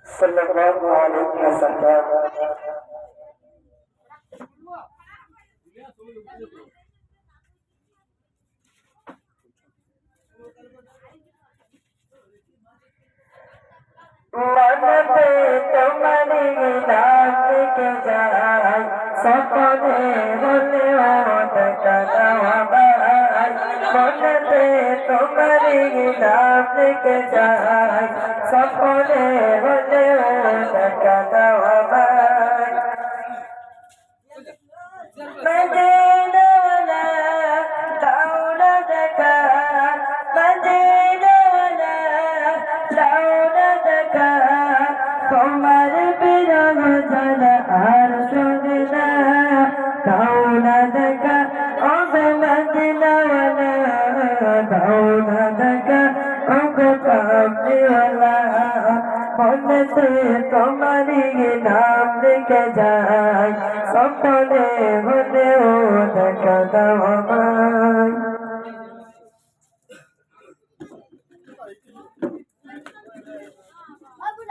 सल्लल्लाहु अलैहि वसल्लम मनते तुम्हारी नाम के जाय सपने होले ओट कदवाय मनते तुम्हारी नाम के जाय सपने होले ओट कदवाय मदीना वाला दौड़ा देखा मदीना वाला दौड़ा देखा তোমার বিরহ জানা আর শুননা দৌড়া দেখা ওবে মদিনা ওয়ালা দৌড়া দেখা ওবে কামলি ওয়ালা মনেতে তোমারি নাম লিখে যায় সপনে হলে ও দেখা দাও আমায়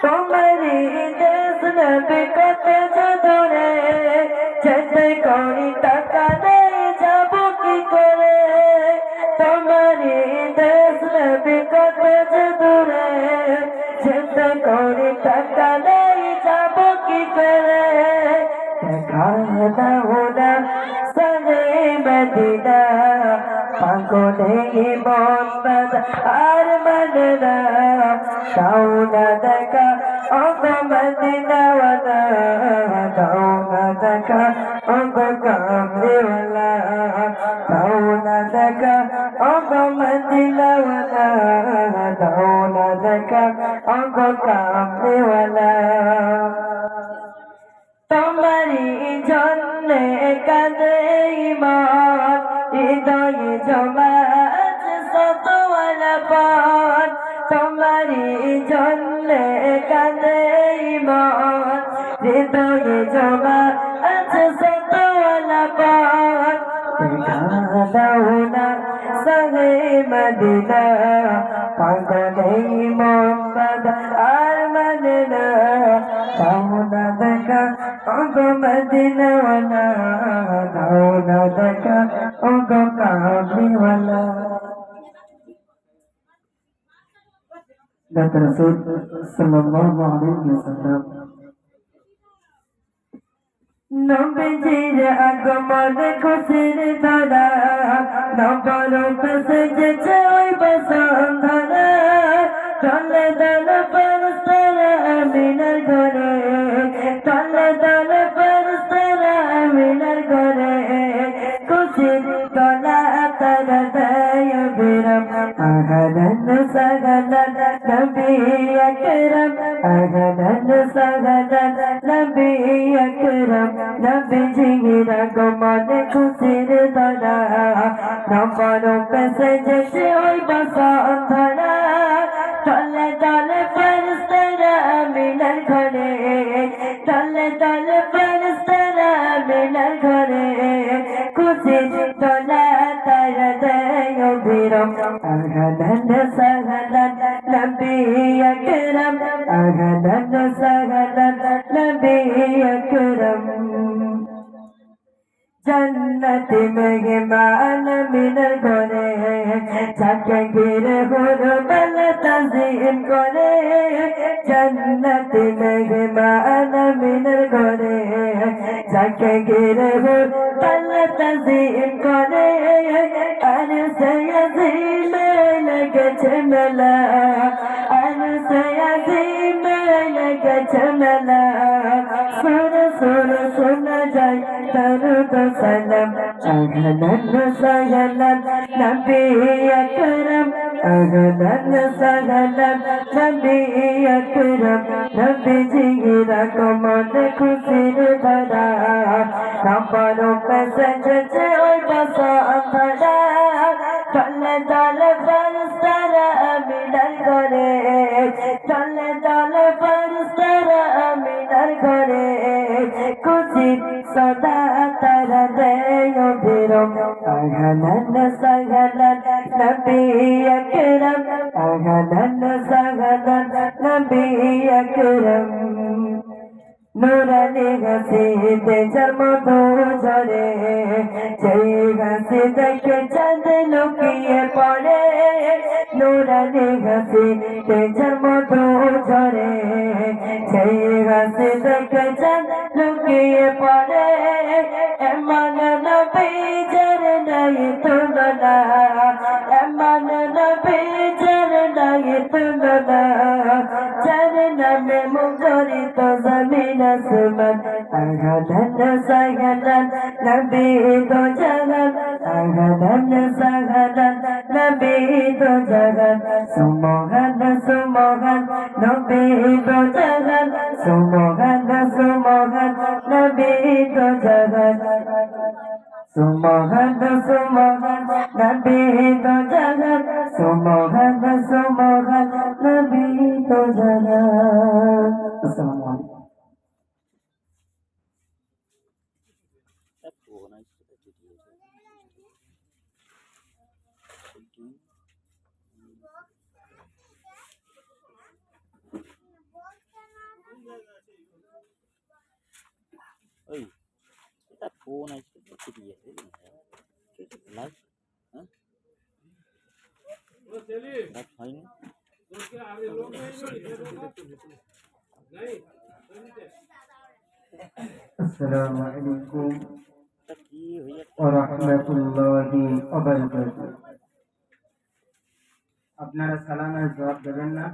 তোমারি দেশ নবী কত দূরে যেতে করি টাকা নেই যাব কি করে তোমারি দেশ নবী কত দূরে যেতে করি টাকা নেই যাব কি করে দেখা দাও না সনে মদিনা পাগলে মন বাঁধা আর মানে না দাওনা দেখা ওগ মদিনা ওয়ালা দাওনা দেখা ওগ কামলি ওয়ালা দাওনা দেখা ওগ মদিনা ওয়ালা দাওনা দেখা ওগ কামলি ওয়ালা তোমারি জন্যে কাঁদে ইমান হৃদয়ে জমা আছে শতওয়ালা পান তোমারি জন্যে কাঁদে ইমান হৃদয়ে জমা আছে শতওয়ালা পান দেখা দাও না সহে মদিনা পাগলে মন বাঁধা আর মানে না দাওনা দেখা ওগো মদিনা ওয়ালা দাওনা দেখা ওগো কামলি ওয়ালা দাদা রাসূল সাল্লাল্লাহু আলাইহি ওয়াসাল্লাম নবীজির আগমন খুশির ধারা নবরূপ সেজেছে ওই বসুন্ধরা চলে দল ফেরেশতারা আমিনার ঘরে চলে দল ফেরেশতারা আমিনার ঘরে খুশির গলা তারা দেয় বিরাম আহলান সাহলান নবী আকরাম আহলান সাহলান নবী আকরাম নবীজির আগমন খুশির ধারা নবরূপ সেজেছে ওই বসুন্ধরা চলে চলে ফেরেশতারা আমিনার ঘরে চলে চলে ফেরেশতারা আমিনার ঘরে খুশির গলা তারা দেয় বিরাম আহলান সাহলান নবী আকরাম আহলান সাহলান নবী আকরাম जन्नत मेहमान मिनर करे जाके गिरे हुरबल तज़ीम करे जन्नत मेहमान मिनर करे जाके गिरे हुरबल तज़ीम करे अरस यज़ीम लगे झमला अरस यज़ीम लगे झमला सुर सुर सुन जाए दरूद सलाम अहलन सहलन नबी अकरम अहलन सहलन नबी अकरम नबी जिगिर कमल खुशिर धरा नंबरों पे सजते ओई बसंधरा चले चले फरिश्तारा अमीनार घरे चले चले फरिश्तारा अमीनार घरे खुशी सदा तारा देय أهلا سهلا نبي أكرم أهلا سهلا نبي أكرم নুরানি হাসিতে জন্মতো ঝরে সেই হাসি দেখে চাঁদ লুকিয়ে পড়ে নুরানি হাসিতে জন্মতো ঝরে সেই হাসি দেখে চাঁদ লুকিয়ে পড়ে এমন নবী যার নাই তুলনা এমন নবী যার নাই তুলনা যার নামে মুখরিত জমিন আসমান আহলান সাহলান নবী দো জাহান আহলান সাহলান নবী দো জাহান সুবহান সুবহান নবী দো জাহান সুবহান সুবহান নবী দো জাহান সুবহান সুবহান নবী দো জাহান সুবহান সুবহান নবী দো জাহান আসসালামু আলাইকুম ওই এটা ফোন আসছে তো দিয়েছে লাইভ হ্যাঁ লাইভ হয়নি আসসালামু আলাইকুম এটা কি হয়ে ওয়া রাহমাতুল্লাহি ওয়া বারাকাতুহু। আপনারা সালামের জবাব দেবেন না?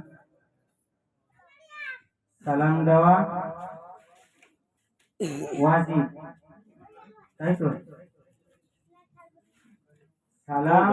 সালাম দেওয়া ওয়াজিব, তাই তো? সালাম